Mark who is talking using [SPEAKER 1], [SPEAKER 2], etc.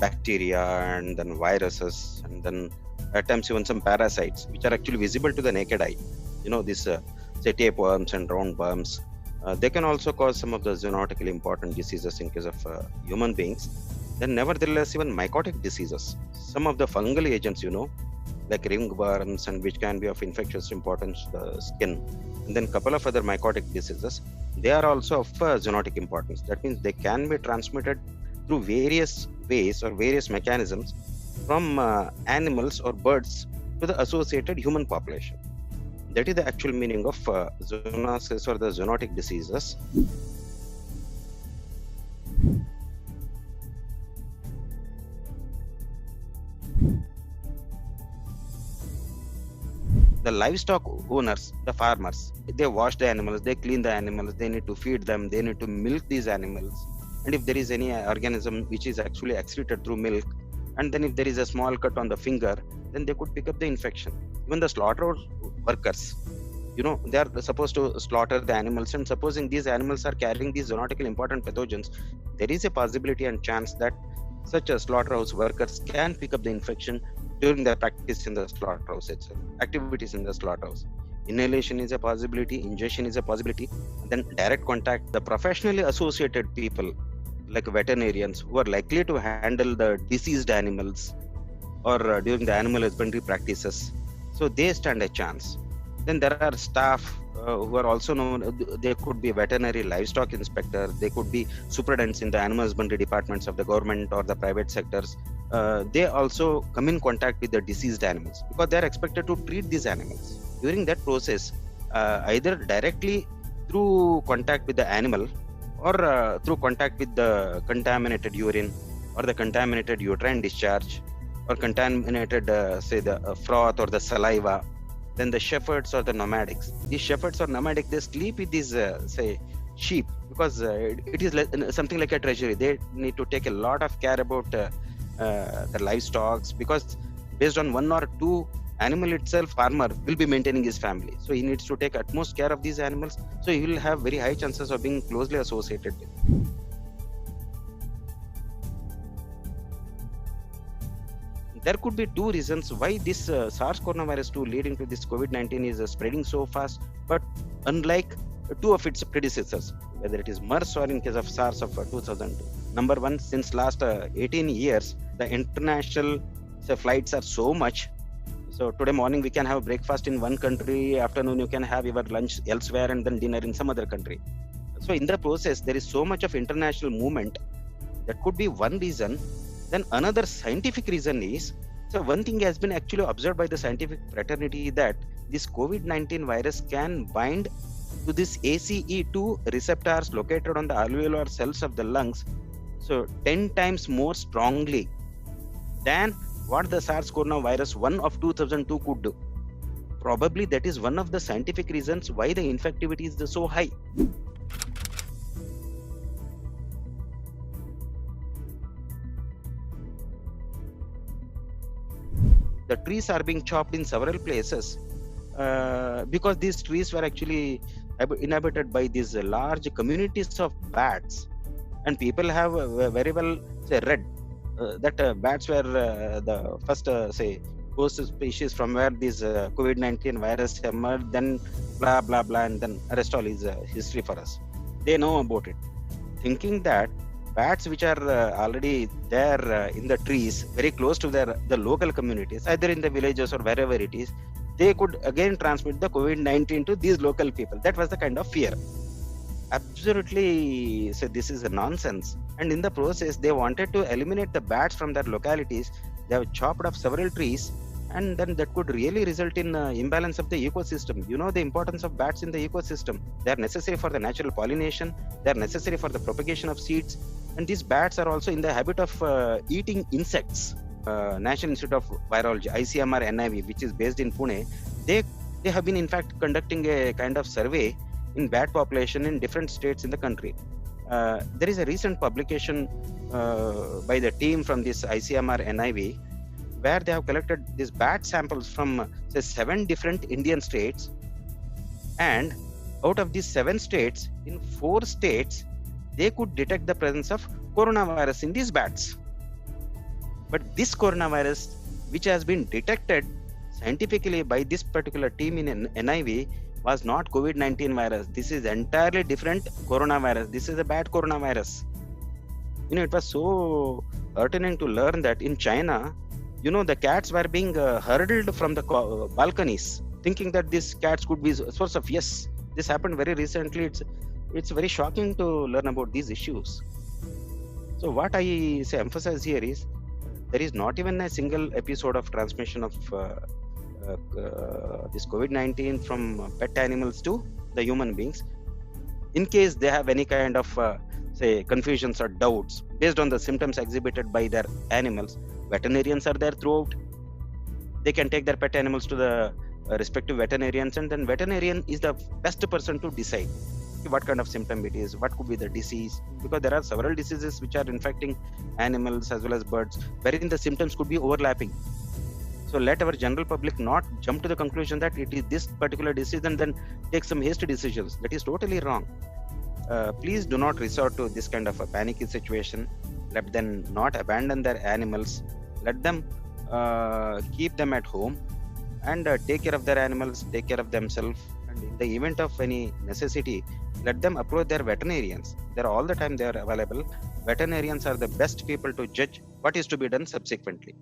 [SPEAKER 1] bacteria and then viruses and then at times even some parasites which are actually visible to the naked eye. These say tapeworms and roundworms. They can also cause some of the zoonotically important diseases in case of human beings. Then nevertheless, even mycotic diseases, some of the fungal agents, like ringworms and which can be of infectious importance to the skin, and then couple of other mycotic diseases, they are also of zoonotic importance. That means they can be transmitted through various ways or various mechanisms from animals or birds to the associated human population. That is the actual meaning of zoonosis or the zoonotic diseases. The livestock owners, the farmers, they wash the animals, they clean the animals, they need to feed them, they need to milk these animals. And if there is any organism which is actually excreted through milk, and then if there is a small cut on the finger, then they could pick up the infection. Even the slaughter workers, they are supposed to slaughter the animals, and supposing these animals are carrying these zoonotically important pathogens, there is a possibility and chance that such a slaughterhouse workers can pick up the infection during their practice in the slaughterhouse itself, activities in the slaughterhouse. Inhalation is a possibility, ingestion is a possibility, then direct contact, the professionally associated people like veterinarians who are likely to handle the diseased animals or during the animal husbandry practices, so they stand a chance. Then there are staff who are also known, they could be veterinary livestock inspector, they could be superintendents in the animal husbandry departments of the government or the private sectors. They also come in contact with the diseased animals because they are expected to treat these animals. During that process, either directly through contact with the animal or through contact with the contaminated urine or the contaminated uterine discharge or contaminated, say the froth or the saliva, then the shepherds or the nomadics. These shepherds or nomadic, they sleep with these, say, sheep because it is something like a treasury. They need to take a lot of care about the livestock because based on one or two animal itself, farmer will be maintaining his family. So he needs to take utmost care of these animals. So he will have very high chances of being closely associated with. There could be two reasons why this SARS coronavirus 2 leading to this COVID-19 is spreading so fast, but unlike two of its predecessors, whether it is MERS or in case of SARS of 2002. Number one, since last 18 years, the international flights are so much. So today morning we can have breakfast in one country, afternoon you can have your lunch elsewhere, and then dinner in some other country. So in the process, there is so much of international movement. That could be one reason. Then another scientific reason is, so one thing has been actually observed by the scientific fraternity that this COVID-19 virus can bind to this ACE2 receptors located on the alveolar cells of the lungs, so 10 times more strongly than what the SARS coronavirus 1 of 2002 could do. Probably that is one of the scientific reasons why the infectivity is so high. The trees are being chopped in several places because these trees were actually inhabited by these large communities of bats, and people have very well read that bats were the first host species from where this COVID-19 virus emerged, then blah blah blah, and then rest all is history for us. They know about it, thinking that bats which are already there in the trees very close to the local communities, either in the villages or wherever it is, they could again transmit the COVID-19 to these local people. That was the kind of fear. Absolutely, so this is a nonsense. And in the process, they wanted to eliminate the bats from their localities. They have chopped off several trees, and then that could really result in imbalance of the ecosystem. You know the importance of bats in the ecosystem. They are necessary for the natural pollination. They are necessary for the propagation of seeds. And these bats are also in the habit of eating insects. National Institute of Virology, ICMR NIV, which is based in Pune, they have been in fact conducting a kind of survey in bat population in different states in the country. There is a recent publication by the team from this ICMR NIV where they have collected these bat samples from say 7 different Indian states, and out of these 7 states, in 4 states they could detect the presence of coronavirus in these bats. But this coronavirus, which has been detected scientifically by this particular team in NIV, was not COVID-19 virus. This is entirely different coronavirus. This is a bad coronavirus. It was so heartening to learn that in China, the cats were being hurled from the balconies, thinking that these cats could be a source of. Yes, this happened very recently. It's very shocking to learn about these issues. So what I say emphasize here is, there is not even a single episode of transmission of this COVID-19 from pet animals to the human beings. In case they have any kind of say confusions or doubts based on the symptoms exhibited by their animals, veterinarians are there throughout. They can take their pet animals to the respective veterinarians, and then veterinarian is the best person to decide what kind of symptom it is, what could be the disease, because there are several diseases which are infecting animals as well as birds, wherein the symptoms could be overlapping. So let our general public not jump to the conclusion that it is this particular disease and then take some hasty decisions. That is totally wrong. Please do not resort to this kind of a panicky situation. Let them not abandon their animals. Let them keep them at home and take care of their animals, take care of themselves. And in the event of any necessity, let them approach their veterinarians. They're all the time they are available. Veterinarians are the best people to judge what is to be done subsequently.